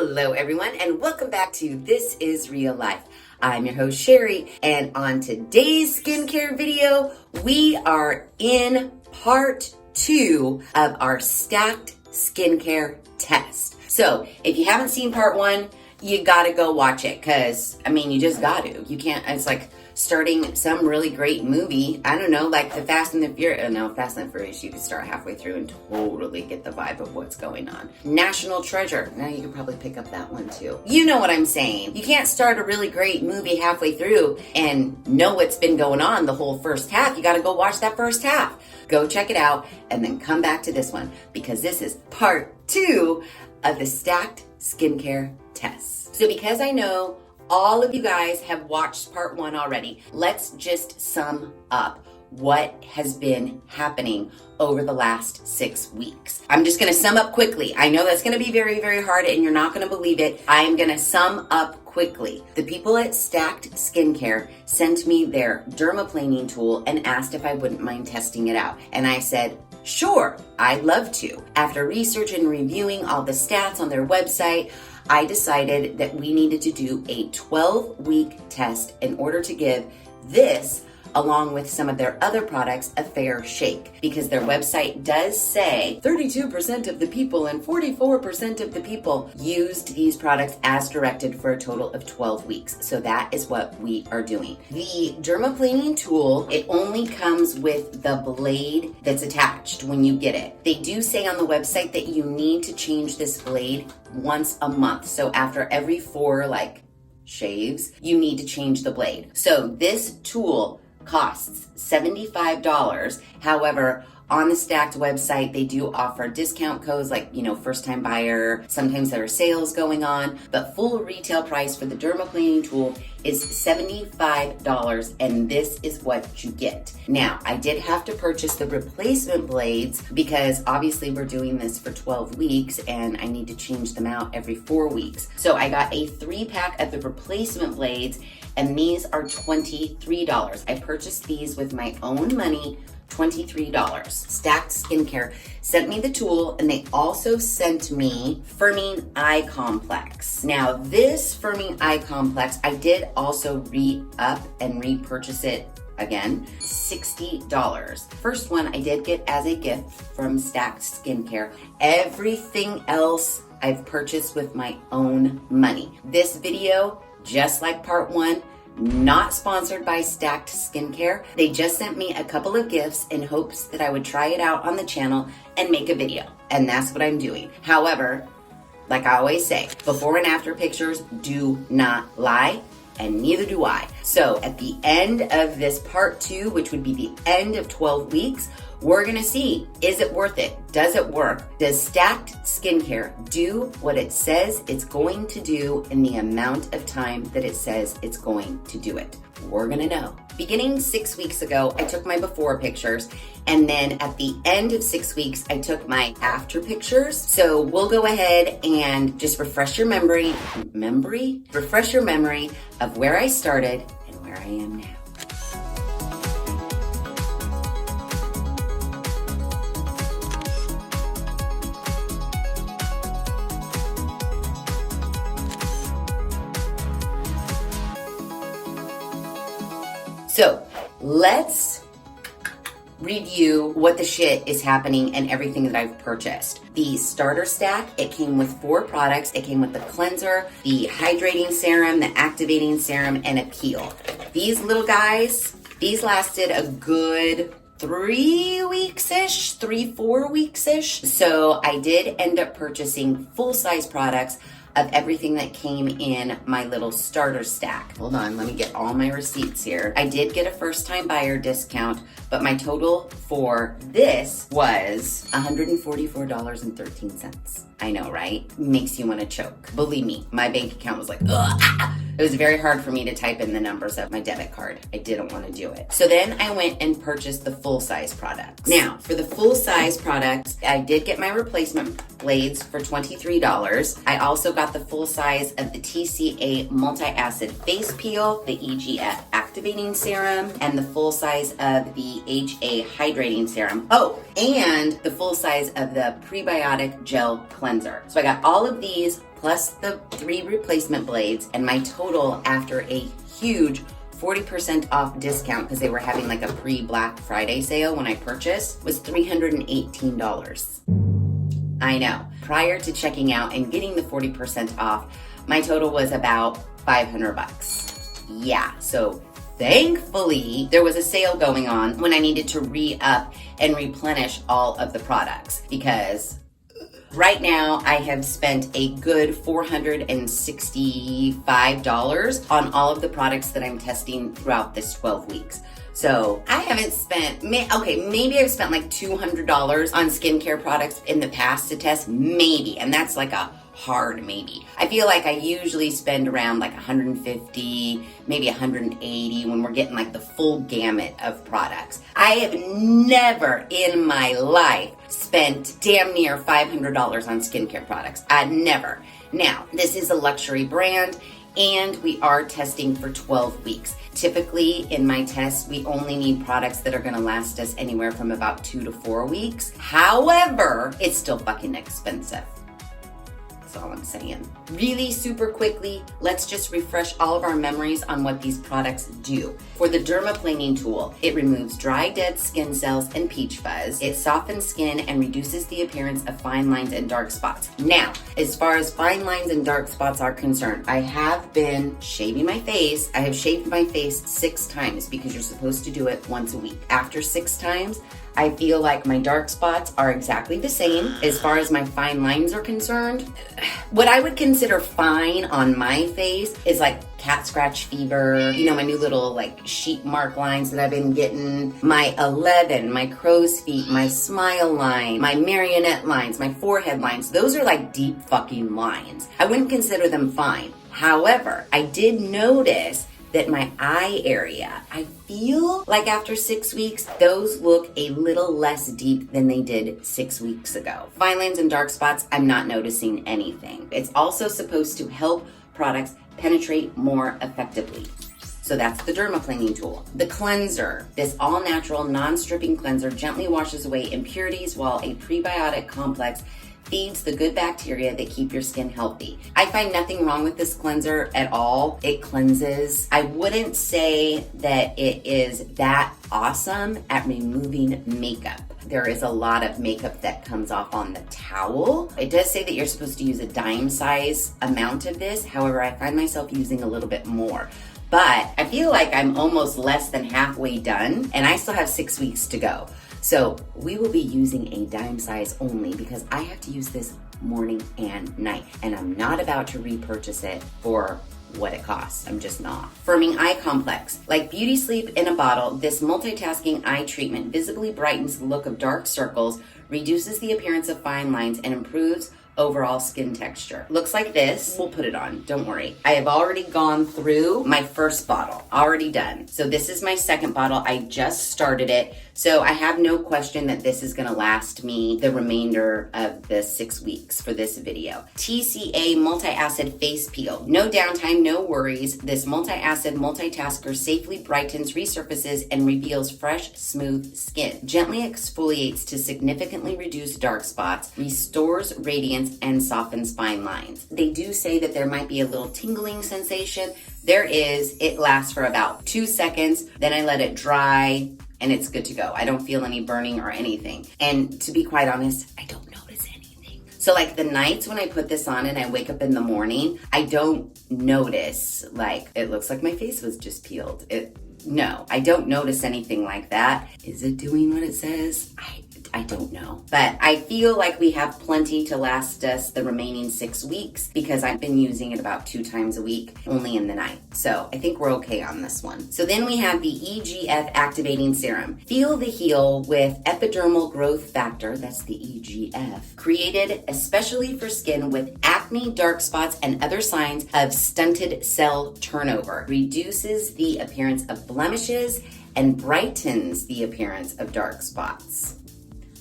Hello everyone and welcome back to This Is Real Life. I'm your host Sheri, and on today's skincare video, we are in part 2 of our stacked skincare test. So if you haven't seen part 1, you gotta go watch it because, you just gotta. You can't, it's like starting some really great movie. I don't know, like the Fast and the Furious, you could start halfway through and totally get the vibe of what's going on. National Treasure, now you can probably pick up that one too. You know what I'm saying. You can't start a really great movie halfway through and know what's been going on the whole first half. You gotta go watch that first half. Go check it out and then come back to this one because this is part 2 of the stacked skincare test. So because I know all of you guys have watched part 1 already, let's just sum up what has been happening over the last 6 weeks. I'm just gonna sum up quickly. I know that's gonna be very, very hard and you're not gonna believe it. I'm gonna sum up quickly. The people at Stacked Skincare sent me their Dermaplaning tool and asked if I wouldn't mind testing it out. And I said, sure, I'd love to. After research and reviewing all the stats on their website, I decided that we needed to do a 12-week test in order to give this, along with some of their other products, a fair shake. Because their website does say 32% of the people and 44% of the people used these products as directed for a total of 12 weeks. So that is what we are doing. The Dermaplaning tool, it only comes with the blade that's attached when you get it. They do say on the website that you need to change this blade once a month. So after every 4 shaves, you need to change the blade. So this tool costs $75. However, on the Stacked website, they do offer discount codes like, first time buyer. Sometimes there are sales going on, but full retail price for the Dermaplaning tool is $75, and this is what you get. Now, I did have to purchase the replacement blades because obviously we're doing this for 12 weeks and I need to change them out every 4 weeks. So I got a 3-pack of the replacement blades, and these are $23. I purchased these with my own money, $23. Stacked Skincare sent me the tool, and they also sent me Firming Eye Complex. Now, this Firming Eye Complex, I did also re-up and repurchase it again, $60. First one I did get as a gift from Stacked Skincare. Everything else I've purchased with my own money. This video, just like part 1, not sponsored by Stacked Skincare. They just sent me a couple of gifts in hopes that I would try it out on the channel and make a video. And that's what I'm doing. However, like I always say, before and after pictures do not lie, and neither do I. So at the end of this part 2, which would be the end of 12 weeks, we're gonna see, is it worth it? Does it work? Does Stacked Skincare do what it says it's going to do in the amount of time that it says it's going to do it? We're gonna know. Beginning 6 weeks ago, I took my before pictures, and then at the end of 6 weeks, I took my after pictures. So we'll go ahead and just refresh your memory of where I started and where I am now. So let's review what the shit is happening and everything that I've purchased. The starter stack, it came with 4 products. It came with the cleanser, the hydrating serum, the activating serum, and a peel. These little guys, these lasted a good 4 weeks-ish. So I did end up purchasing full-size products of everything that came in my little starter stack. Hold on, let me get all my receipts here. I did get a first-time buyer discount, but my total for this was $144.13. I know, right? Makes you want to choke. Believe me, my bank account was like, ugh. It was very hard for me to type in the numbers of my debit card. I didn't want to do it. So then I went and purchased the full-size products. Now, for the full-size products, I did get my replacement blades for $23. I also got the full size of the TCA multi-acid face peel, the EGF activating serum, and the full size of the HA hydrating serum. Oh, and the full size of the prebiotic gel cleanser. So I got all of these plus the 3 replacement blades, and my total after a huge 40% off discount because they were having like a pre-Black Friday sale when I purchased was $318. I know. Prior to checking out and getting the 40% off, my total was about $500. Yeah, so thankfully there was a sale going on when I needed to re-up and replenish all of the products, because right now I have spent a good $465 on all of the products that I'm testing throughout this 12 weeks. So I haven't spent, maybe I've spent like $200 on skincare products in the past to test, maybe, and that's like a hard maybe. I feel like I usually spend around like 150, maybe 180 when we're getting like the full gamut of products. I have never in my life spent damn near $500 on skincare products. Never. Now, this is a luxury brand, and we are testing for 12 weeks. Typically, in my tests, we only need products that are gonna last us anywhere from about 2 to 4 weeks. However, it's still fucking expensive. That's all I'm saying. Really super quickly, let's just refresh all of our memories on what these products do. For the Dermaplaning tool, it removes dry, dead skin cells and peach fuzz. It softens skin and reduces the appearance of fine lines and dark spots. Now, as far as fine lines and dark spots are concerned, I have been shaving my face. I have shaved my face 6 times because you're supposed to do it once a week. After 6 times, I feel like my dark spots are exactly the same. As far as my fine lines are concerned, what I would consider fine on my face is like cat scratch fever, you know, my new little like sheep mark lines that I've been getting, my 11, my crow's feet, my smile line, my marionette lines, my forehead lines. Those are like deep fucking lines. I wouldn't consider them fine. However, I did notice that my eye area, I feel like after 6 weeks, those look a little less deep than they did 6 weeks ago. Fine lines and dark spots, I'm not noticing anything. It's also supposed to help products penetrate more effectively. So that's the Dermaplaning tool. The cleanser, this all-natural, non-stripping cleanser gently washes away impurities while a prebiotic complex feeds the good bacteria that keep your skin healthy. I find nothing wrong with this cleanser at all. It cleanses. I wouldn't say that it is that awesome at removing makeup. There is a lot of makeup that comes off on the towel. It does say that you're supposed to use a dime size amount of this. However, I find myself using a little bit more. But I feel like I'm almost less than halfway done, and I still have 6 weeks to go. So we will be using a dime size only because I have to use this morning and night, and I'm not about to repurchase it for what it costs. I'm just not. Firming eye complex. Like beauty sleep in a bottle, this multitasking eye treatment visibly brightens the look of dark circles, reduces the appearance of fine lines, and improves overall skin texture. Looks like this. We'll put it on, don't worry. I have already gone through my first bottle, already done. So this is my second bottle. I just started it. So I have no question that this is gonna last me the remainder of the 6 weeks for this video. TCA Multi-Acid Face Peel. No downtime, no worries. This multi-acid multitasker safely brightens, resurfaces, and reveals fresh, smooth skin. Gently exfoliates to significantly reduce dark spots, restores radiance, and softens fine lines. They do say that there might be a little tingling sensation. There is. It lasts for about 2 seconds. Then I let it dry and it's good to go. I don't feel any burning or anything. And to be quite honest, I don't notice anything. So like the nights when I put this on and I wake up in the morning, I don't notice like it looks like my face was just peeled. No, I don't notice anything like that. Is it doing what it says? I don't know. But I feel like we have plenty to last us the remaining 6 weeks because I've been using it about 2 times a week, only in the night. So I think we're okay on this one. So then we have the EGF Activating Serum. Feel the heal with Epidermal Growth Factor, that's the EGF, created especially for skin with acne, dark spots, and other signs of stunted cell turnover. Reduces the appearance of blemishes and brightens the appearance of dark spots.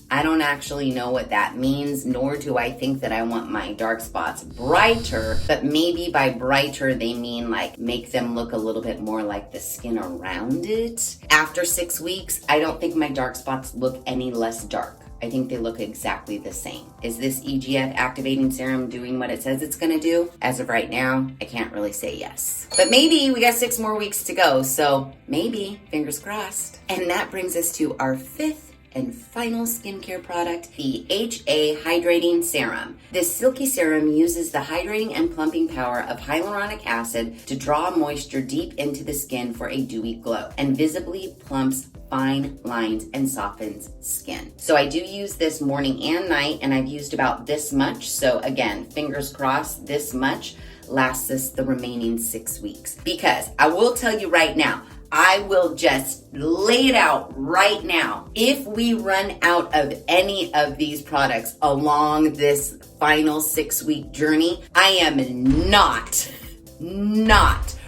I don't actually know what that means, nor do I think that I want my dark spots brighter, but maybe by brighter they mean like make them look a little bit more like the skin around it. After 6 weeks, I don't think my dark spots look any less dark. I think they look exactly the same. Is this EGF activating serum doing what it says it's gonna do? As of right now, I can't really say yes. But maybe we got 6 more weeks to go, so maybe, fingers crossed. And that brings us to our 5th and final skincare product, the HA Hydrating Serum. This silky serum uses the hydrating and plumping power of hyaluronic acid to draw moisture deep into the skin for a dewy glow and visibly plumps fine lines and softens skin. So I do use this morning and night, and I've used about this much. So again, fingers crossed, this much lasts us the remaining 6 weeks. Because I will tell you right now, I will just lay it out right now. If we run out of any of these products along this final 6-week journey, I am not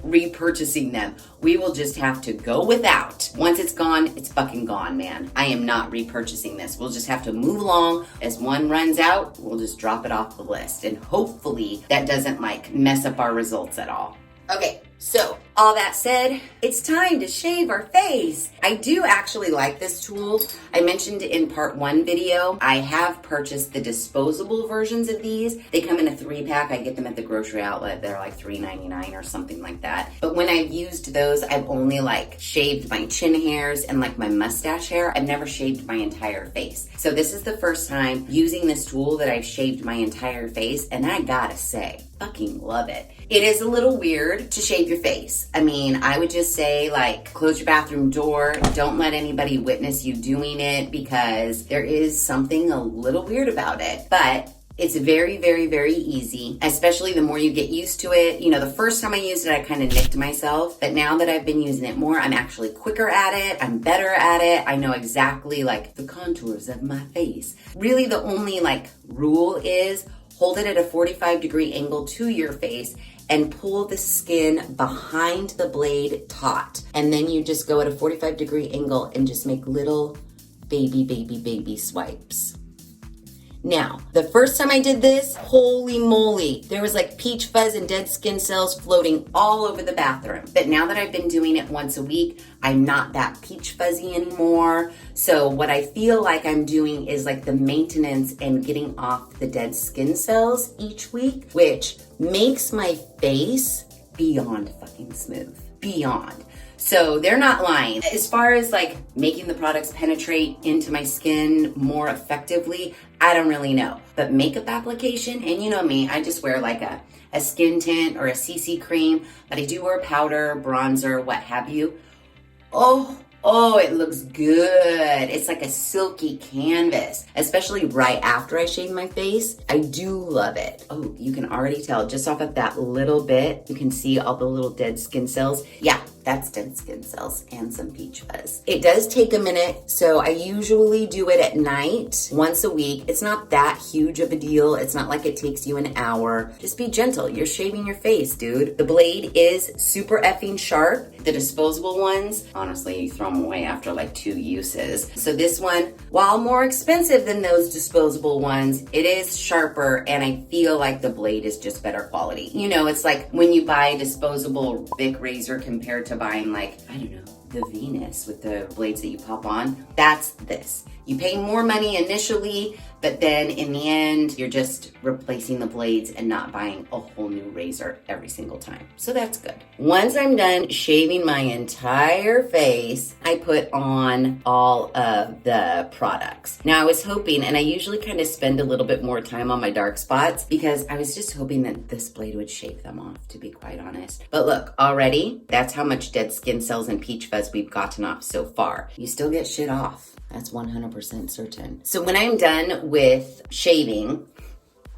repurchasing them. We will just have to go without. Once it's gone, it's fucking gone, man. I am not repurchasing this. We'll just have to move along. As one runs out, we'll just drop it off the list. And hopefully that doesn't mess up our results at all. Okay, so all that said, it's time to shave our face. I do actually like this tool. I mentioned in part 1 video, I have purchased the disposable versions of these. They come in a 3-pack. I get them at the grocery outlet. They're like $3.99 or something like that. But when I've used those, I've only shaved my chin hairs and my mustache hair. I've never shaved my entire face. So this is the first time using this tool that I've shaved my entire face, and I gotta say, fucking love it. It is a little weird to shave your face. I mean, I would just say close your bathroom door. Don't let anybody witness you doing it because there is something a little weird about it. But it's very, very, very easy, especially the more you get used to it. You know, the first time I used it, I kind of nicked myself. But now that I've been using it more, I'm actually quicker at it. I'm better at it. I know exactly the contours of my face. Really, the only rule is hold it at a 45-degree angle to your face and pull the skin behind the blade taut. And then you just go at a 45-degree angle and just make little baby swipes. Now, the first time I did this, holy moly, there was peach fuzz and dead skin cells floating all over the bathroom. But now that I've been doing it once a week, I'm not that peach fuzzy anymore. So what I feel like I'm doing is the maintenance and getting off the dead skin cells each week, which makes my face beyond fucking smooth. Beyond. So they're not lying. As far as making the products penetrate into my skin more effectively, I don't really know. But makeup application, and you know me, I just wear a skin tint or a CC cream, but I do wear powder, bronzer, what have you. Oh, it looks good. It's like a silky canvas, especially right after I shave my face. I do love it. Oh, you can already tell just off of that little bit, you can see all the little dead skin cells. Yeah, that's dead skin cells and some peach fuzz. It does take a minute, so I usually do it at night, once a week. It's not that huge of a deal. It's not like it takes you an hour. Just be gentle. You're shaving your face, dude. The blade is super effing sharp. The disposable ones, honestly, you throw them away after 2 uses. So this one, while more expensive than those disposable ones, it is sharper, and I feel like the blade is just better quality. You know, it's like when you buy a disposable Bic razor compared to buying I don't know, the Venus with the blades that you pop on. That's this. You pay more money initially, but then in the end, you're just replacing the blades and not buying a whole new razor every single time. So that's good. Once I'm done shaving my entire face, I put on all of the products. Now I was hoping, and I usually kind of spend a little bit more time on my dark spots because I was just hoping that this blade would shave them off, to be quite honest. But look, already, that's how much dead skin cells and peach fuzz we've gotten off so far. You still get shit off. That's 100% certain. So when I'm done with shaving,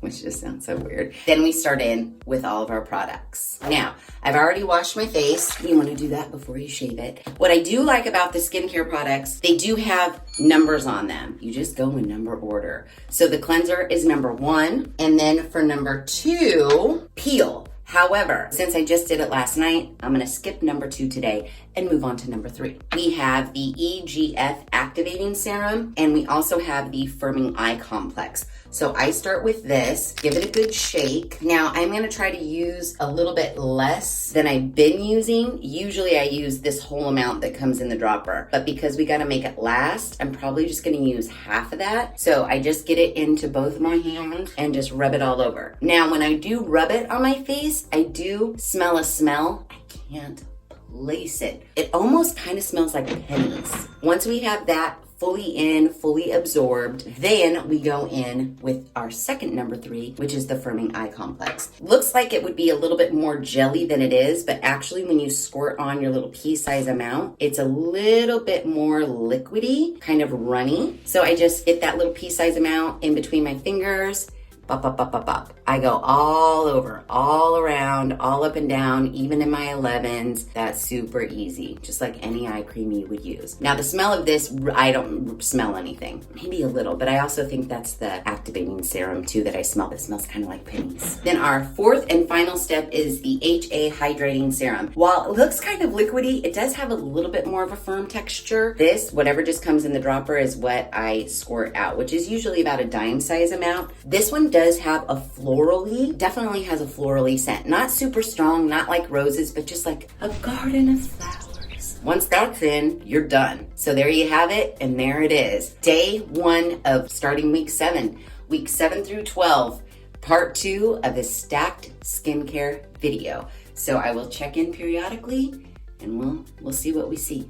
which just sounds so weird, then we start in with all of our products. Now, I've already washed my face. You want to do that before you shave it. What I do like about the skincare products, they do have numbers on them. You just go in number order. So the cleanser is number 1, and then for number 2, peel. However, since I just did it last night, I'm gonna skip number 2 today and move on to number 3. We have the EGF Activating Serum, and we also have the Firming Eye Complex. So I start with this, give it a good shake. Now I'm gonna try to use a little bit less than I've been using. Usually I use this whole amount that comes in the dropper, but because we gotta make it last, I'm probably just gonna use half of that. So I just get it into both my hands and just rub it all over. Now when I do rub it on my face, I do smell a smell. I can't place it. It almost kind of smells like pennies. Once we have that fully in, fully absorbed, then we go in with our second number 3, which is the Firming Eye Complex. Looks like it would be a little bit more jelly than it is, but actually when you squirt on your little pea-size amount, it's a little bit more liquidy, kind of runny. So I just get that little pea-size amount in between my fingers, bop, bop, bop, bop, bop. I go all over, all around, all up and down, even in my 11s. That's super easy, just like any eye cream you would use. Now the smell of this, I don't smell anything. Maybe a little, but I also think that's the activating serum too that I smell. That smells kind of like pennies. Then our fourth and final step is the HA Hydrating Serum. While it looks kind of liquidy, it does have a little bit more of a firm texture. This, whatever just comes in the dropper, is what I squirt out, which is usually about a dime size amount. This one does have a florally, definitely has a florally scent. Not super strong, not like roses, but just like a garden of flowers. Once that's in, you're done. So there you have it, and there it is. Day 1 of starting week 7. Week 7 through 12, part 2 of the stacked skincare video. So I will check in periodically, and we'll see what we see.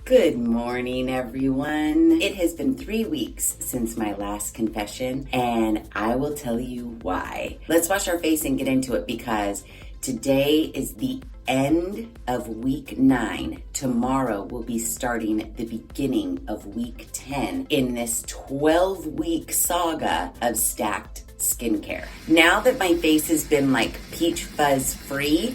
Good morning, everyone. It has been 3 weeks since my last confession, and I will tell you why. Let's wash our face and get into it, because today is the end of week 9. Tomorrow will be starting the beginning of week 10 in this 12-week saga of stacked skincare. Now that my face has been like peach fuzz free,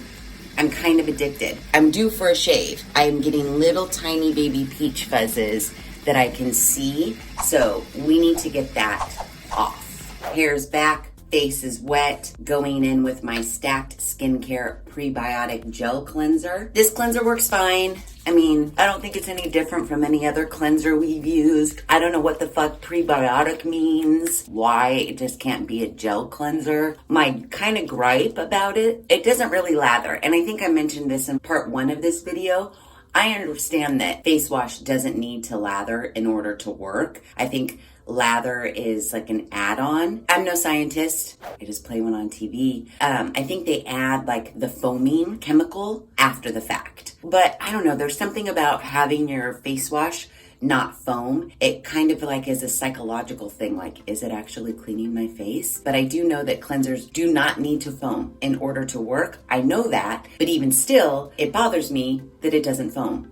I'm kind of addicted. I'm due for a shave. I'm getting little tiny baby peach fuzzes that I can see, so we need to get that off. Hair's back, face is wet, going in with my Stacked Skincare Prebiotic Gel Cleanser. This cleanser works fine. I mean, I don't think it's any different from any other cleanser we've used. I don't know what the fuck prebiotic means, why it just can't be a gel cleanser. My kind of gripe about it, it doesn't really lather. And I think I mentioned this in part 1 of this video. I understand that face wash doesn't need to lather in order to work. I think lather is like an add-on. I'm no scientist. I just play one on TV. I think they add like the foaming chemical after the fact. But I don't know, there's something about having your face wash not foam. It kind of like is a psychological thing, like, is it actually cleaning my face? But I do know that cleansers do not need to foam in order to work. I know that, but even still, it bothers me that it doesn't foam.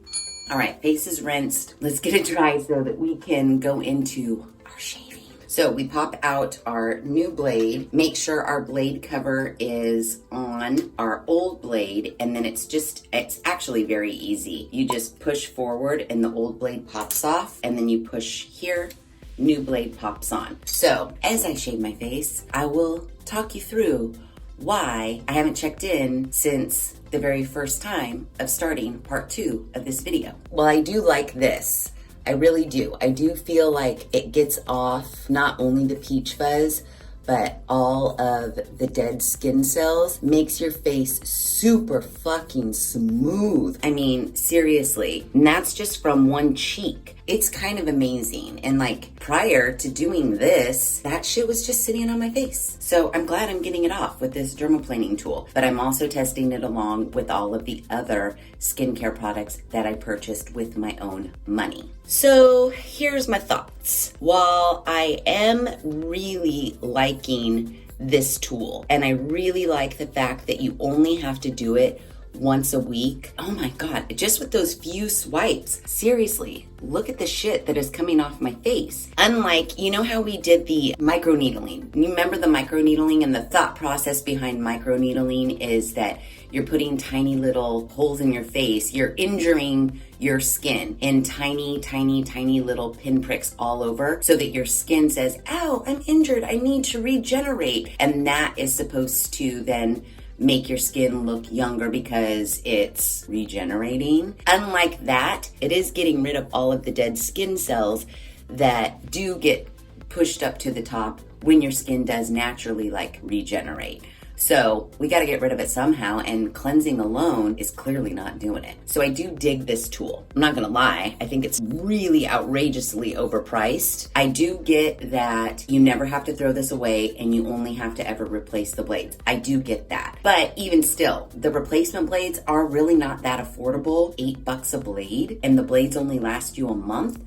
All right, face is rinsed. Let's get it dry so that we can go into our shaving. So we pop out our new blade, make sure our blade cover is on our old blade, and then it's actually very easy. You just push forward and the old blade pops off, and then you push here, new blade pops on. So as I shave my face, I will talk you through why I haven't checked in since the very first time of starting part 2 of this video. Well, I do like this. I really do. I do feel like it gets off not only the peach fuzz, but all of the dead skin cells, makes your face super fucking smooth. I mean, seriously, and that's just from one cheek. It's kind of amazing. And like prior to doing this, that shit was just sitting on my face. So I'm glad I'm getting it off with this dermaplaning tool, but I'm also testing it along with all of the other skincare products that I purchased with my own money. So here's my thoughts. While I am really liking this tool, and I really like the fact that you only have to do it once a week. Oh my God, just with those few swipes. Seriously, look at the shit that is coming off my face. Unlike, you know how we did the microneedling? You remember the microneedling, and the thought process behind microneedling is that you're putting tiny little holes in your face. You're injuring your skin in tiny, tiny, tiny little pinpricks all over so that your skin says, ow, I'm injured, I need to regenerate. And that is supposed to then make your skin look younger because it's regenerating. Unlike that, it is getting rid of all of the dead skin cells that do get pushed up to the top when your skin does naturally like regenerate. So we got to get rid of it somehow, and cleansing alone is clearly not doing it. So I do dig this tool. I'm not gonna lie, I think it's really outrageously overpriced. I do get that you never have to throw this away and you only have to ever replace the blades. I do get that. But even still, the replacement blades are really not that affordable. $8 a blade, and the blades only last you a month.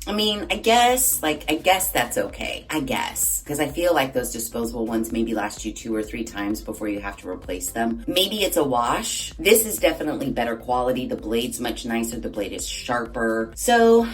I mean, I guess that's okay. I guess. Because I feel like those disposable ones maybe last you 2 or 3 times before you have to replace them. Maybe it's a wash. This is definitely better quality. The blade's much nicer. The blade is sharper. So,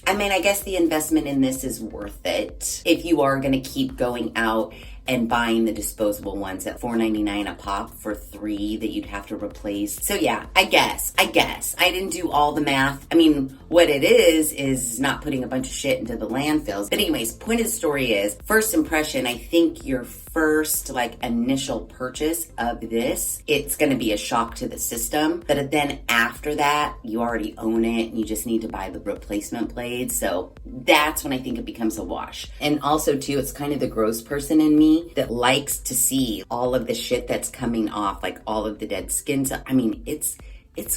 I mean, I guess the investment in this is worth it. If you are going to keep going out and buying the disposable ones at $4.99 a pop for 3 that you'd have to replace. So yeah, I guess. I didn't do all the math. I mean, what it is not putting a bunch of shit into the landfills. But anyways, point of the story is, first impression, I think your first like initial purchase of this, it's gonna be a shock to the system. But then after that, you already own it and you just need to buy the replacement blades. So that's when I think it becomes a wash. And also too, it's kind of the gross person in me that likes to see all of the shit that's coming off, like all of the dead skin. So, I mean, it's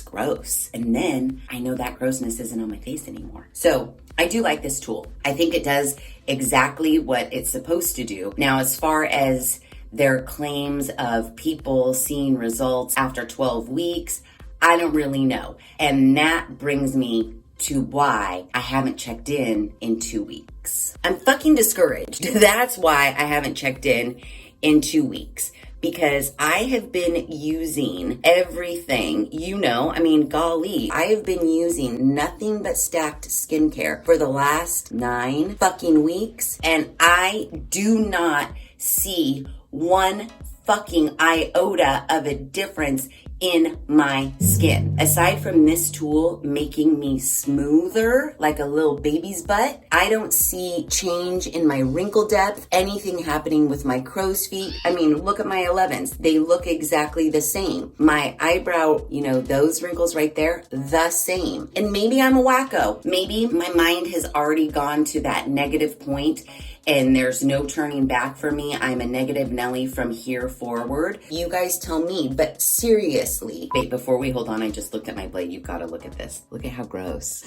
gross. And then I know that grossness isn't on my face anymore. So I do like this tool. I think it does exactly what it's supposed to do. Now, as far as their claims of people seeing results after 12 weeks, I don't really know. And that brings me to why I haven't checked in 2 weeks. I'm fucking discouraged. That's why I haven't checked in 2 weeks. Because I have been using everything, I mean, golly, I have been using nothing but stacked skincare for the last 9 fucking weeks. And I do not see one fucking iota of a difference in my skin. Aside from this tool making me smoother like a little baby's butt, I don't see change in my wrinkle depth, anything happening with my crow's feet. I mean, look at my 11s. They look exactly the same. My eyebrow, those wrinkles right there, the same. And maybe I'm a wacko. Maybe my mind has already gone to that negative point and there's no turning back for me. I'm a negative Nelly from here forward. You guys tell me, but seriously. Wait, before we hold on, I just looked at my blade. You've got to look at this. Look at how gross.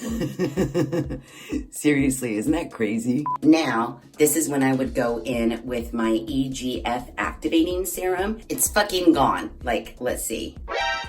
Seriously, isn't that crazy? Now, this is when I would go in with my EGF activating serum. It's fucking gone. Like, let's see.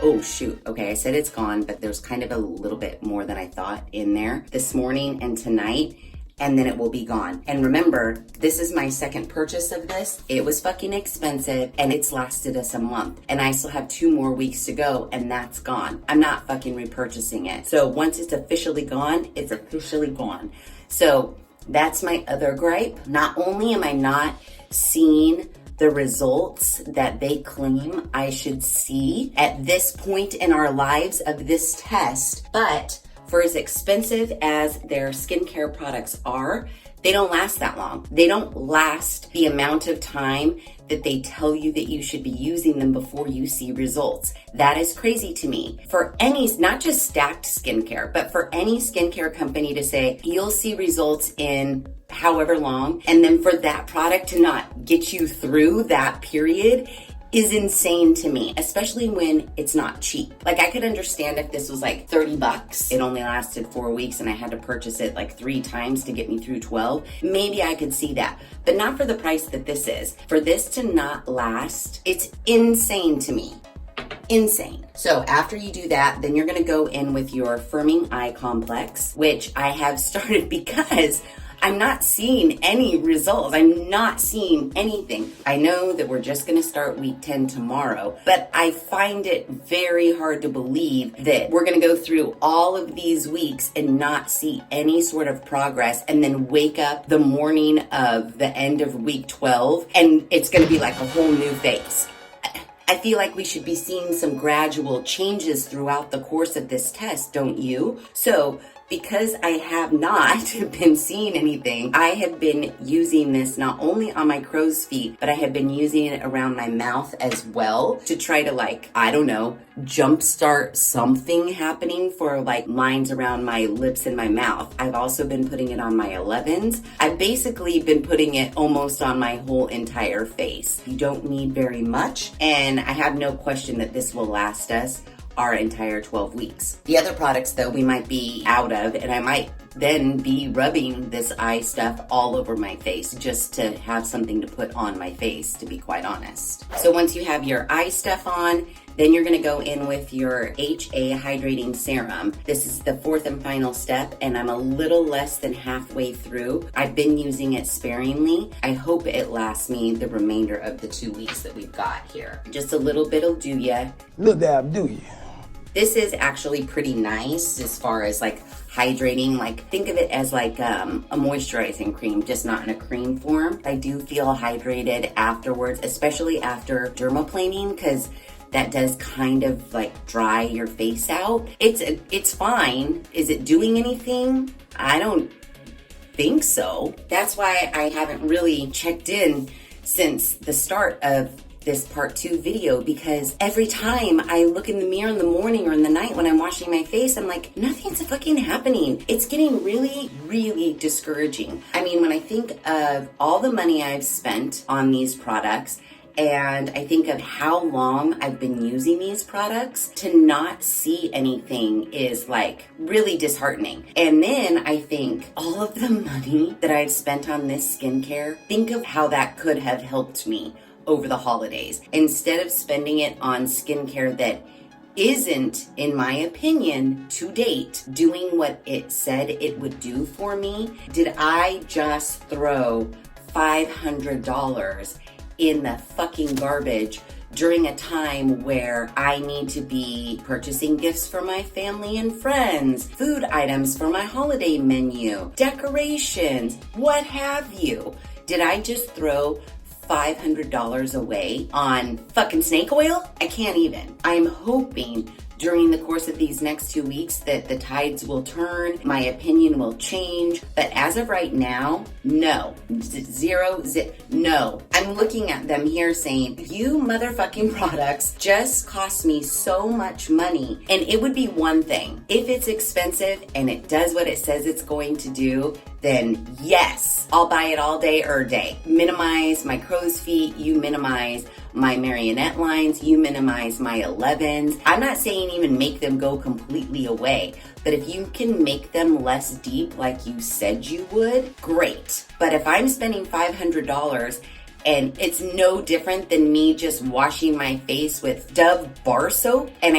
Oh, shoot. Okay, I said it's gone, but there's kind of a little bit more than I thought in there this morning and tonight. And then it will be gone. And remember, this is my second purchase of this. It was fucking expensive and it's lasted us a month. And I still have 2 more weeks to go and that's gone. I'm not fucking repurchasing it. So once it's officially gone, it's officially gone. So that's my other gripe. Not only am I not seeing the results that they claim I should see at this point in our lives of this test, but for as expensive as their skincare products are, they don't last that long. They don't last the amount of time that they tell you that you should be using them before you see results. That is crazy to me. For any, not just stacked skincare, but for any skincare company to say, you'll see results in however long, and then for that product to not get you through that period is insane to me, especially when it's not cheap. Like, I could understand if this was like $30. It only lasted 4 weeks and I had to purchase it like 3 times to get me through 12. Maybe I could see that, but not for the price that this is. For this to not last, it's insane to me. Insane. So after you do that, then you're gonna go in with your firming eye complex, which I have started because I'm not seeing any results. I'm not seeing anything. I know that we're just going to start week 10 tomorrow, but I find it very hard to believe that we're going to go through all of these weeks and not see any sort of progress and then wake up the morning of the end of week 12 and it's going to be like a whole new face. I feel like we should be seeing some gradual changes throughout the course of this test, don't you? So because I have not been seeing anything, I have been using this not only on my crow's feet, but I have been using it around my mouth as well to try to, like, I don't know, jumpstart something happening for like lines around my lips and my mouth. I've also been putting it on my 11s. I've basically been putting it almost on my whole entire face. You don't need very much, and I have no question that this will last us our entire 12 weeks. The other products though we might be out of, and I might then be rubbing this eye stuff all over my face just to have something to put on my face, to be quite honest. So once you have your eye stuff on, then you're gonna go in with your HA Hydrating Serum. This is the fourth and final step, and I'm a little less than halfway through. I've been using it sparingly. I hope it lasts me the remainder of the 2 weeks that we've got here. Just a little bit'll do ya. Little dab do ya. This is actually pretty nice as far as like hydrating. Like, think of it as like a moisturizing cream, just not in a cream form. I do feel hydrated afterwards, especially after dermaplaning, because that does kind of like dry your face out. It's fine. Is it doing anything? I don't think so. That's why I haven't really checked in since the start of this part 2 video, because every time I look in the mirror in the morning or in the night when I'm washing my face, I'm like, nothing's fucking happening. It's getting really, really discouraging. I mean, when I think of all the money I've spent on these products, and I think of how long I've been using these products, to not see anything is like really disheartening. And then I think all of the money that I've spent on this skincare, think of how that could have helped me over the holidays. Instead of spending it on skincare that isn't, in my opinion, to date, doing what it said it would do for me, did I just throw $500 in the fucking garbage during a time where I need to be purchasing gifts for my family and friends, food items for my holiday menu, decorations, what have you? Did I just throw $500 away on fucking snake oil? I can't even. I'm hoping during the course of these next 2 weeks that the tides will turn, my opinion will change. But as of right now, no. No. I'm looking at them here saying, you motherfucking products just cost me so much money. And it would be one thing. If it's expensive and it does what it says it's going to do, then yes, I'll buy it all day or day. Minimize my crow's feet, you minimize my marionette lines, you minimize my 11s. I'm not saying even make them go completely away, but if you can make them less deep like you said you would, great. But if I'm spending $500 and it's no different than me just washing my face with Dove bar soap, and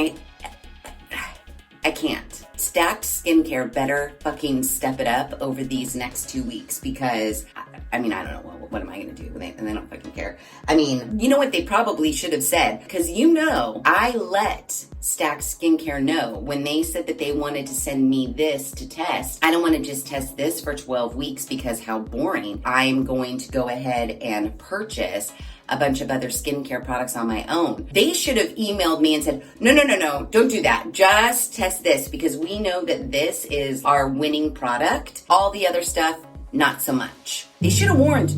I can't. Stacked Skincare better fucking step it up over these next 2 weeks, because I mean, I don't know, what am I gonna do? And they don't fucking care. I mean, you know what they probably should have said? Because you know, I let Stacked Skincare know when they said that they wanted to send me this to test. I don't want to just test this for 12 weeks because how boring. I'm going to go ahead and purchase a bunch of other skincare products on my own. They should have emailed me and said, no, don't do that. Just test this, because we know that this is our winning product. All the other stuff, not so much. They should have warned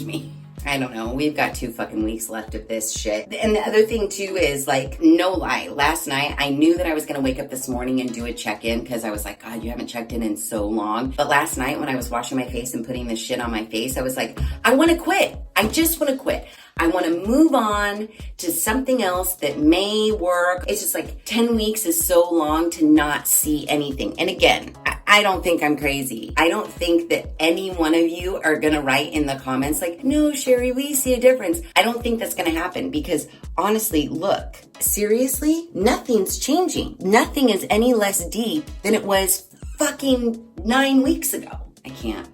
me. I don't know. We've got 2 fucking weeks left of this shit. And the other thing too is, like, no lie, last night I knew that I was gonna wake up this morning and do a check-in, because I was like, God, you haven't checked in so long. But last night when I was washing my face and putting this shit on my face, I was like, I wanna quit. I just wanna quit. I want to move on to something else that may work. It's just like 10 weeks is so long to not see anything. And again, I don't think I'm crazy. I don't think that any one of you are going to write in the comments like, no, Sheri, we see a difference. I don't think that's going to happen, because honestly, look, seriously, nothing's changing. Nothing is any less deep than it was fucking 9 weeks ago. I can't.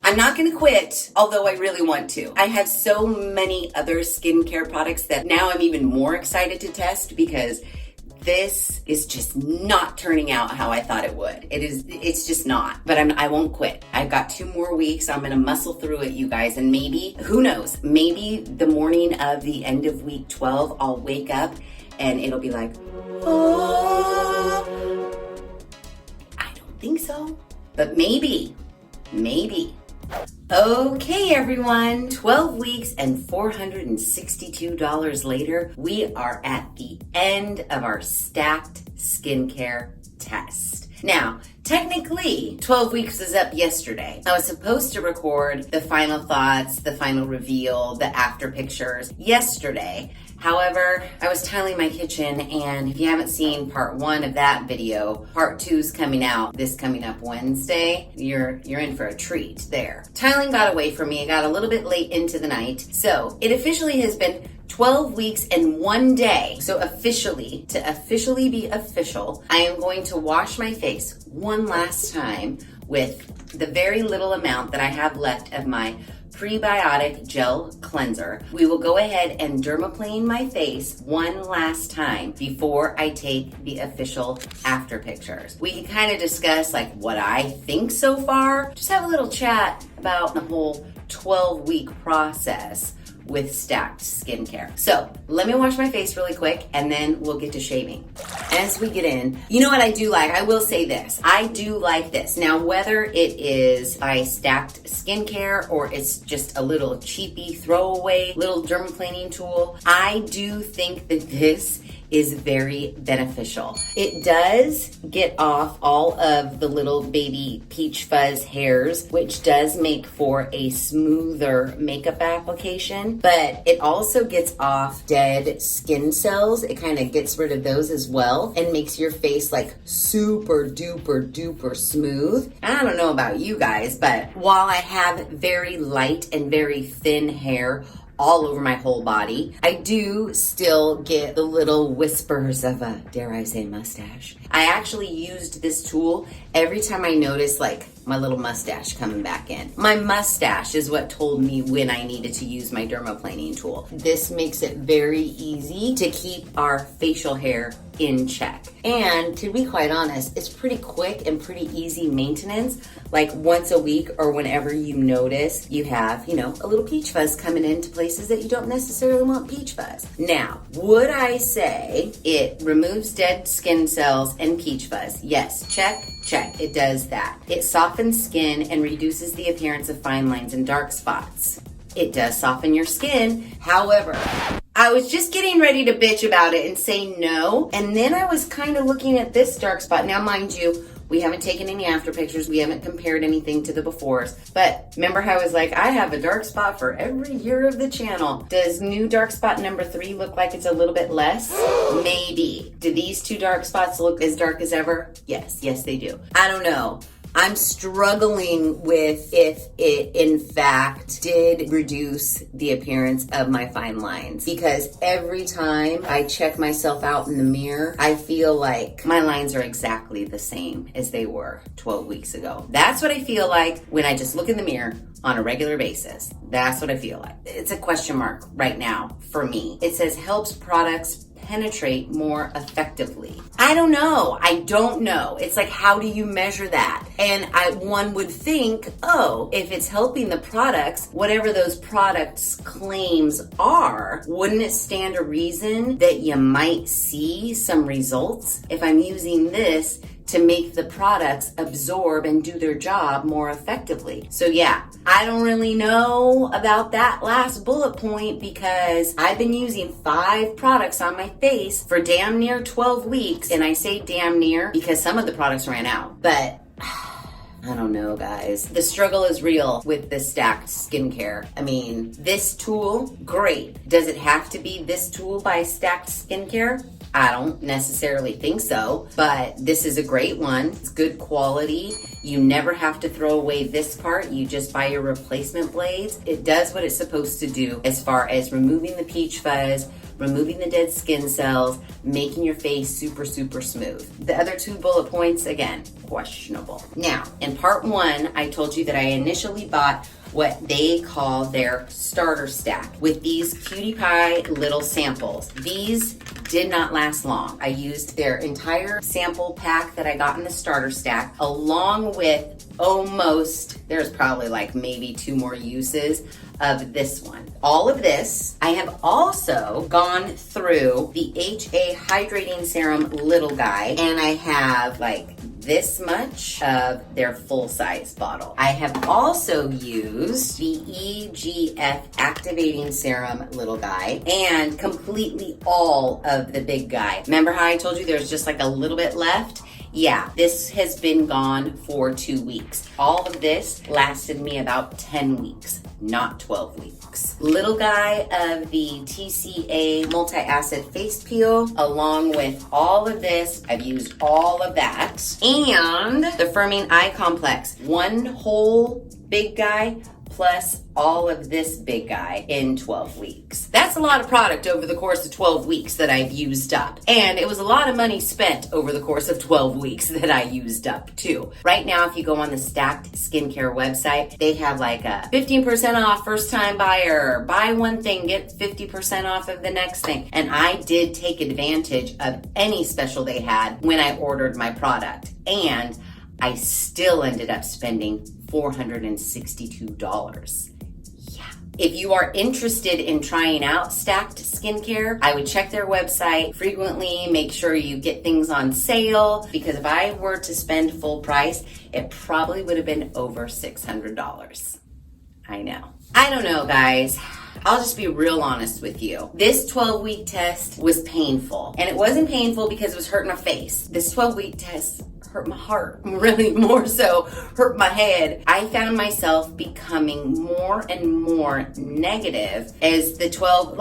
I'm not gonna quit, although I really want to. I have so many other skincare products that now I'm even more excited to test, because this is just not turning out how I thought it would. It's just not, but I won't quit. I've got 2 more weeks. I'm gonna muscle through it, you guys, and maybe, who knows, maybe the morning of the end of week 12, I'll wake up and it'll be like, oh. but maybe. Okay, everyone, 12 weeks and $462 later, we are at the end of our stacked skincare test. Now, technically, 12 weeks is up yesterday. I was supposed to record the final thoughts, the final reveal, the after pictures yesterday. However, I was tiling my kitchen, and if you haven't seen part 1 of that video, part 2 is coming out this coming up Wednesday. You're in for a treat there. Tiling got away from me. It got a little bit late into the night. So it officially has been 12 weeks and 1 day. So to officially be official, I am going to wash my face one last time with the very little amount that I have left of my prebiotic gel cleanser. We will go ahead and dermaplane my face one last time before I take the official after pictures. We can kind of discuss like what I think so far. Just have a little chat about the whole 12-week process with stacked skincare. So let me wash my face really quick and then we'll get to shaving. As we get in, you know what I do like? I will say this. I do like this. Now, whether it is by Stacked Skincare or it's just a little cheapy throwaway little dermaplaning tool, I do think that this is very beneficial. It does get off all of the little baby peach fuzz hairs, which does make for a smoother makeup application, but it also gets off dead skin cells. It kind of gets rid of those as well and makes your face like super duper smooth. I don't know about you guys, but while I have very light and very thin hair all over my whole body, I do still get the little whispers of a, dare I say, mustache. I actually used this tool every time I noticed like my little mustache coming back in. My mustache is what told me when I needed to use my dermaplaning tool. This makes it very easy to keep our facial hair in check. And to be quite honest, it's pretty quick and pretty easy maintenance. Like once a week or whenever you notice you have, a little peach fuzz coming into places that you don't necessarily want peach fuzz. Now, would I say it removes dead skin cells and peach fuzz? Yes, check. It does that. It softens skin and reduces the appearance of fine lines and dark spots. It does soften your skin. However, I was just getting ready to bitch about it and say no. And then I was kind of looking at this dark spot. Now, mind you, we haven't taken any after pictures. We haven't compared anything to the befores. But remember how I was like, I have a dark spot for every year of the channel. Does new dark spot number 3 look like it's a little bit less? Maybe. Do these 2 dark spots look as dark as ever? Yes, they do. I don't know. I'm struggling with if it in fact did reduce the appearance of my fine lines, because every time I check myself out in the mirror, I feel like my lines are exactly the same as they were 12 weeks ago. That's what I feel like when I just look in the mirror on a regular basis. That's what I feel like. It's a question mark right now for me. It says helps products penetrate more effectively. I don't know. It's like, how do you measure that? And one would think, if it's helping the products, whatever those products claims are, wouldn't it stand a reason that you might see some results if I'm using this to make the products absorb and do their job more effectively? So yeah, I don't really know about that last bullet point, because I've been using 5 products on my face for damn near 12 weeks. And I say damn near because some of the products ran out. But I don't know, guys. The struggle is real with the stacked skincare. I mean, this tool, great. Does it have to be this tool by Stacked Skincare? I don't necessarily think so, but this is a great one. It's good quality. You never have to throw away this part. You just buy your replacement blades. It does what it's supposed to do as far as removing the peach fuzz, removing the dead skin cells, making your face super smooth. The other 2 bullet points, again, questionable. Now, in part 1, I told you that I initially bought what they call their starter stack with these cutie pie little samples. These did not last long. I used their entire sample pack that I got in the starter stack, along with there's probably like maybe 2 more uses of this one. All of this, I have also gone through the HA Hydrating Serum Little Guy, and I have like this much of their full-size bottle. I have also used the EGF Activating Serum little guy and completely all of the big guy. Remember how I told you there's just like a little bit left? Yeah, this has been gone for 2 weeks. All of this lasted me about 10 weeks, not 12 weeks. Little guy of the TCA multi-acid face peel, along with all of this. I've used all of that. And the Firming Eye Complex, one whole big guy plus all of this big guy in 12 weeks. That's a lot of product over the course of 12 weeks that I've used up. And it was a lot of money spent over the course of 12 weeks that I used up too. Right now, if you go on the Stacked Skincare website, they have like a 15% off first time buyer, buy one thing, get 50% off of the next thing. And I did take advantage of any special they had when I ordered my product. And I still ended up spending $462. Yeah. If you are interested in trying out Stacked Skincare, I would check their website frequently, make sure you get things on sale, because if I were to spend full price, it probably would have been over $600. I know. I don't know, guys. I'll just be real honest with you. This 12-week test was painful. And it wasn't painful because it was hurting my face. This 12-week test hurt my heart, really more so hurt my head. I found myself becoming more and more negative as the 12,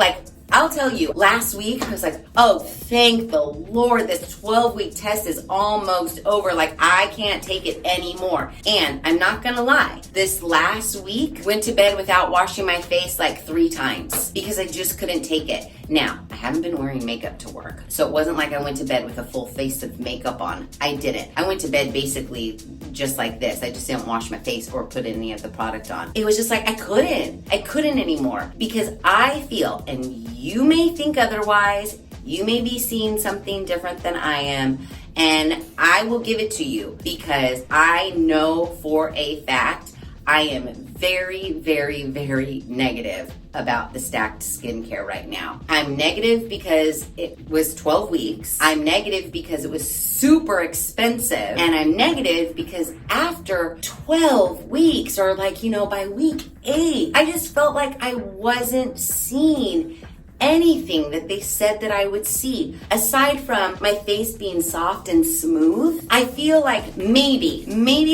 I'll tell you, last week I was like, oh, thank the Lord, this 12-week test is almost over. Like, I can't take it anymore. And I'm not gonna lie, this last week, went to bed without washing my face like 3 times because I just couldn't take it. Now, I haven't been wearing makeup to work, so it wasn't like I went to bed with a full face of makeup on. I didn't. I went to bed basically just like this. I just didn't wash my face or put any of the product on. It was just like, I couldn't anymore because I feel, and you may think otherwise, you may be seeing something different than I am, and I will give it to you because I know for a fact I am very, very, very negative about the Stacked Skincare right now. I'm negative because it was 12 weeks. I'm negative because it was super expensive. And I'm negative because after 12 weeks, or by week 8, I just felt like I wasn't seeing anything that they said that I would see. Aside from my face being soft and smooth, I feel like maybe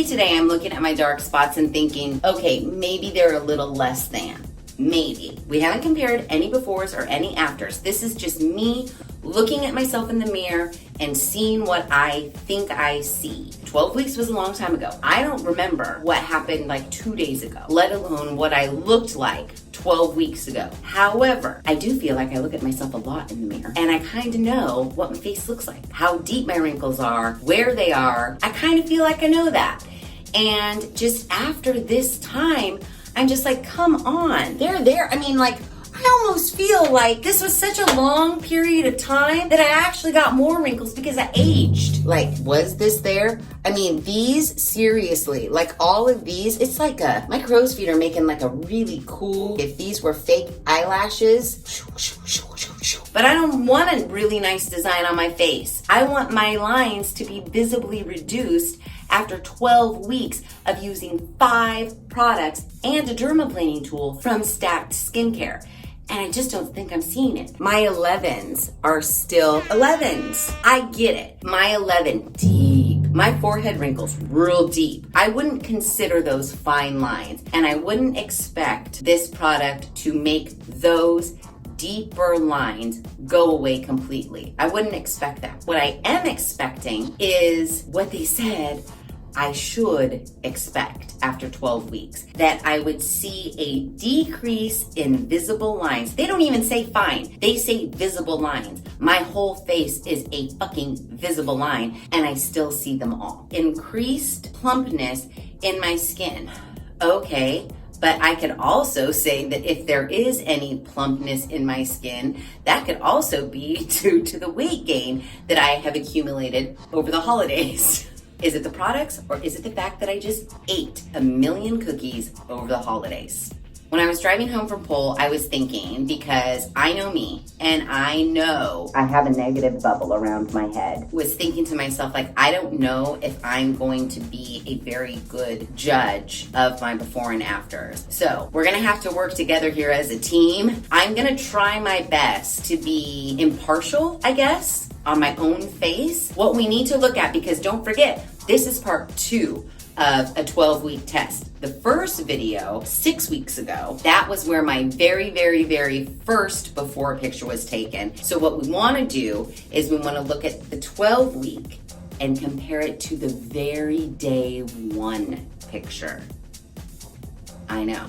today I'm looking at my dark spots and thinking, okay, maybe they're a little less than. Maybe. We haven't compared any befores or any afters. This is just me looking at myself in the mirror and seeing what I think I see. 12 weeks was a long time ago. I don't remember what happened 2 days ago, let alone what I looked like 12 weeks ago. However, I do feel like I look at myself a lot in the mirror and I kind of know what my face looks like, how deep my wrinkles are, where they are. I kind of feel like I know that. And just after this time, I'm just like, come on, they're there. I almost feel like this was such a long period of time that I actually got more wrinkles because I aged. Was this there? These, seriously, all of these, it's my crow's feet are making a really cool, if these were fake eyelashes, but I don't want a really nice design on my face. I want my lines to be visibly reduced after 12 weeks of using 5 products and a dermaplaning tool from Stacked Skincare. And I just don't think I'm seeing it. My 11s are still 11s. I get it. My 11, deep. My forehead wrinkles, real deep. I wouldn't consider those fine lines. And I wouldn't expect this product to make those deeper lines go away completely. I wouldn't expect that. What I am expecting is what they said I should expect after 12 weeks, that I would see a decrease in visible lines. They don't even say fine, they say visible lines. My whole face is a fucking visible line and I still see them all. Increased plumpness in my skin. Okay, but I could also say that if there is any plumpness in my skin, that could also be due to the weight gain that I have accumulated over the holidays. Is it the products or is it the fact that I just ate a million cookies over the holidays? When I was driving home from Pole, I was thinking, because I know me and I know I have a negative bubble around my head, was thinking to myself, like, I don't know if I'm going to be a very good judge of my before and afters. So we're gonna have to work together here as a team. I'm gonna try my best to be impartial, I guess, on my own face. What we need to look at, because don't forget, this is part 2 of a 12-week test. The first video 6 weeks ago, that was where my very first before picture was taken. So what we want to do is we want to look at the 12-week and compare it to the very day 1 picture. I know.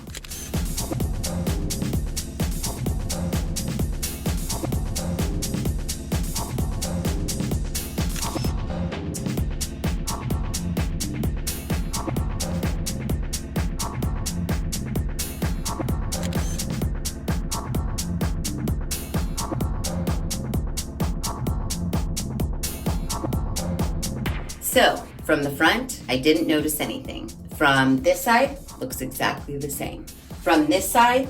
So from the front, I didn't notice anything. From this side, looks exactly the same. From this side,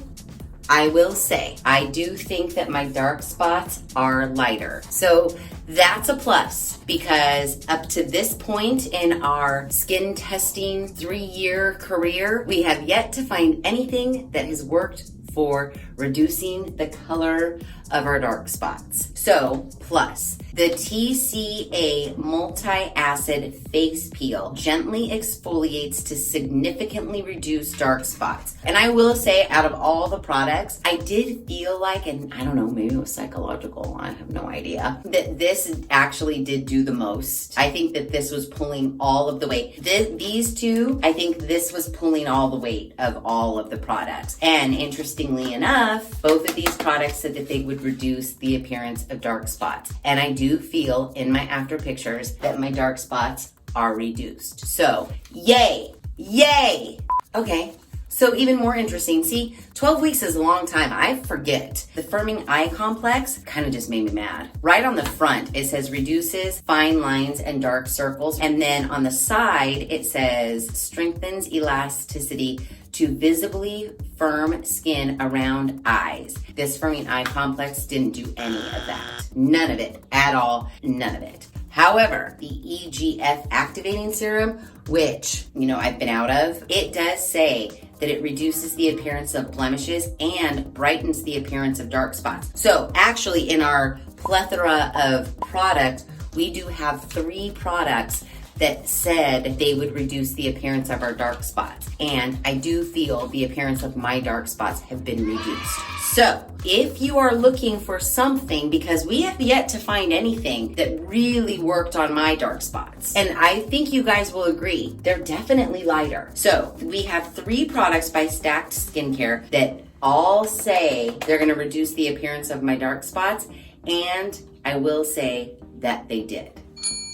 I will say, I do think that my dark spots are lighter. So that's a plus, because up to this point in our skin testing 3-year career, we have yet to find anything that has worked for reducing the color of our dark spots. So, plus, the TCA multi-acid face peel gently exfoliates to significantly reduce dark spots. And I will say, out of all the products, I did feel like, and I don't know, maybe it was psychological, I have no idea, that this actually did do the most. I think that this was pulling all of the weight. These two, I think this was pulling all the weight of all of the products. And interestingly enough, both of these products said that they would reduce the appearance of dark spots. And I do feel in my after pictures that my dark spots are reduced. So, yay! Yay! Okay. So even more interesting, see, 12 weeks is a long time. I forget. The firming eye complex kind of just made me mad. Right on the front, it says reduces fine lines and dark circles. And then on the side, it says strengthens elasticity to visibly firm skin around eyes. This firming eye complex didn't do any of that. None of it at all, none of it. However, the EGF activating serum, which, you know, I've been out of, it does say that it reduces the appearance of blemishes and brightens the appearance of dark spots. So actually in our plethora of products, we do have 3 products that said they would reduce the appearance of our dark spots. And I do feel the appearance of my dark spots have been reduced. So if you are looking for something, because we have yet to find anything that really worked on my dark spots, and I think you guys will agree, they're definitely lighter. So we have 3 products by Stacked Skincare that all say they're gonna reduce the appearance of my dark spots, and I will say that they did.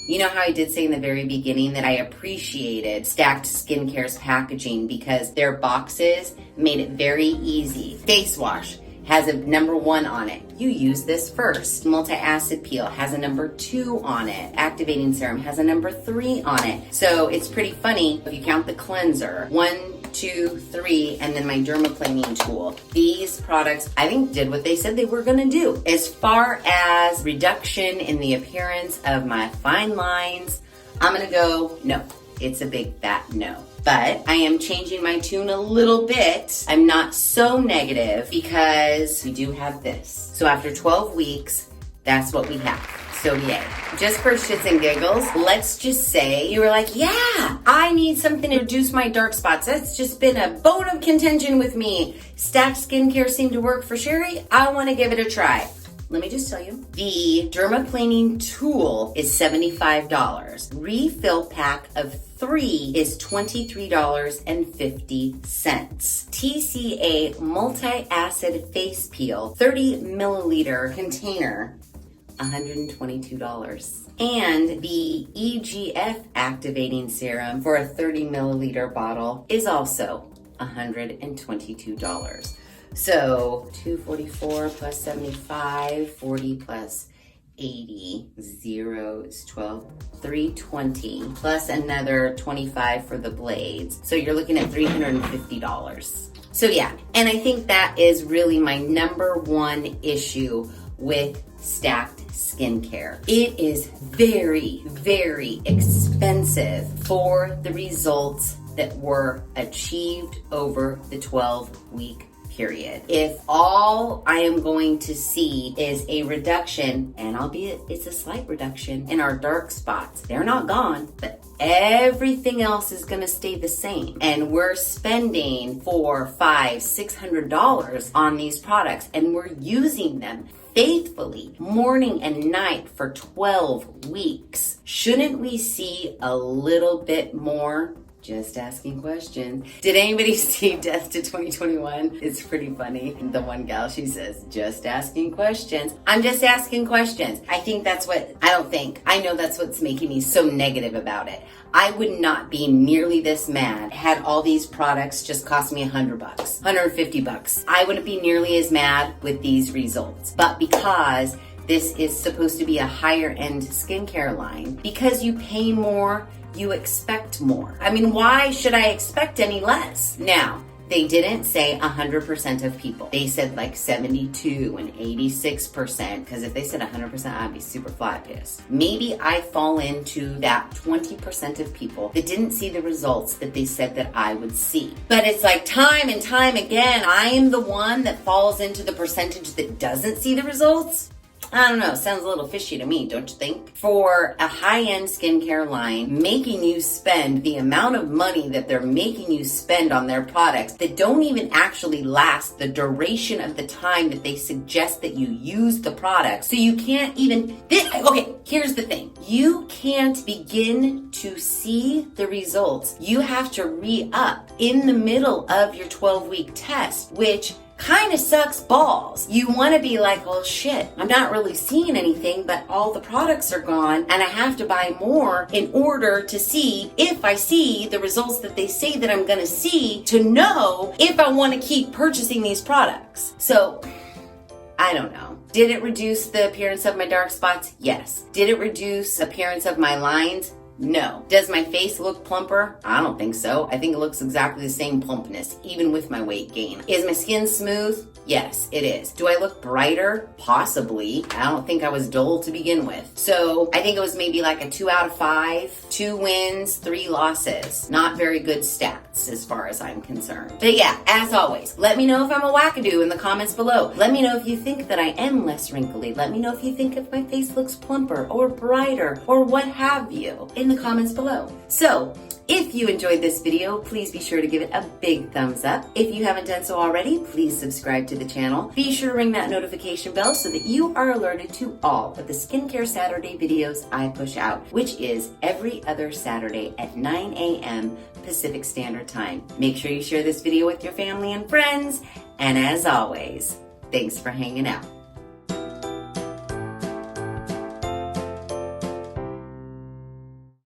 You know how I did say in the very beginning that I appreciated Stacked Skincare's packaging because their boxes made it very easy. Face wash has a number 1 on it. You use this first. Multi-acid peel has a number 2 on it. Activating serum has a number 3 on it. So it's pretty funny if you count the cleanser. 1, 2, 3, and then my dermaplaning tool. These products, I think, did what they said they were gonna do. As far as reduction in the appearance of my fine lines, I'm gonna go, no. It's a big fat no. But I am changing my tune a little bit. I'm not so negative because we do have this. So after 12 weeks, that's what we have. So yay. Just for shits and giggles, let's just say you were like, yeah, I need something to reduce my dark spots. That's just been a bone of contention with me. Stacked Skincare seemed to work for Sheri. I want to give it a try. Let me just tell you, the Dermaplaning tool is $75. Refill pack of 3 is $23.50. TCA multi-acid face peel, 30 milliliter container, $122. And the EGF activating serum for a 30 milliliter bottle is also $122. So 244 plus 75, 40 plus 80, 0 is 12, 320 plus another 25 for the blades. So you're looking at $350. So yeah, and I think that is really my number one issue with stacked skincare. It is very, very expensive for the results that were achieved over the 12-week period. If all I am going to see is a reduction, and albeit it's a slight reduction, in our dark spots, they're not gone, but everything else is going to stay the same. And we're spending $400, $500, $600 on these products, and we're using them faithfully morning and night for 12 weeks. Shouldn't we see a little bit more? Just asking questions. Did anybody see Death to 2021? It's pretty funny. The one gal, she says, just asking questions. I'm just asking questions. I know that's what's making me so negative about it. I would not be nearly this mad had all these products just cost me $100, $150. I wouldn't be nearly as mad with these results. But because this is supposed to be a higher end skincare line, because you pay more, you expect more. I mean, why should I expect any less? Now, they didn't say 100% of people. They said like 72 and 86%, because if they said 100%, I'd be super fly pissed. Maybe I fall into that 20% of people that didn't see the results that they said that I would see. But it's like time and time again, I am the one that falls into the percentage that doesn't see the results. I don't know, sounds a little fishy to me, don't you think? For a high-end skincare line, making you spend the amount of money that they're making you spend on their products that don't even actually last the duration of the time that they suggest that you use the product. So you can't even, okay, here's the thing. You can't begin to see the results. You have to re-up in the middle of your 12-week test, which kind of sucks balls. You want to be like, well, shit, I'm not really seeing anything, but all the products are gone and I have to buy more in order to see if I see the results that they say that I'm going to see, to know if I want to keep purchasing these products. So I don't know. Did it reduce the appearance of my dark spots? Yes. Did it reduce appearance of my lines? No. Does my face look plumper? I don't think so. I think it looks exactly the same plumpness, even with my weight gain. Is my skin smooth? Yes, it is. Do I look brighter? Possibly. I don't think I was dull to begin with. So I think it was maybe like a 2 out of 5, 2 wins, 3 losses. Not very good stats as far as I'm concerned. But yeah, as always, let me know if I'm a wackadoo in the comments below. Let me know if you think that I am less wrinkly. Let me know if you think if my face looks plumper or brighter or what have you in the comments below. So, if you enjoyed this video, please be sure to give it a big thumbs up. If you haven't done so already, please subscribe to the channel. Be sure to ring that notification bell so that you are alerted to all of the Skincare Saturday videos I push out, which is every other Saturday at 9 a.m. Pacific Standard Time. Make sure you share this video with your family and friends. And as always, thanks for hanging out.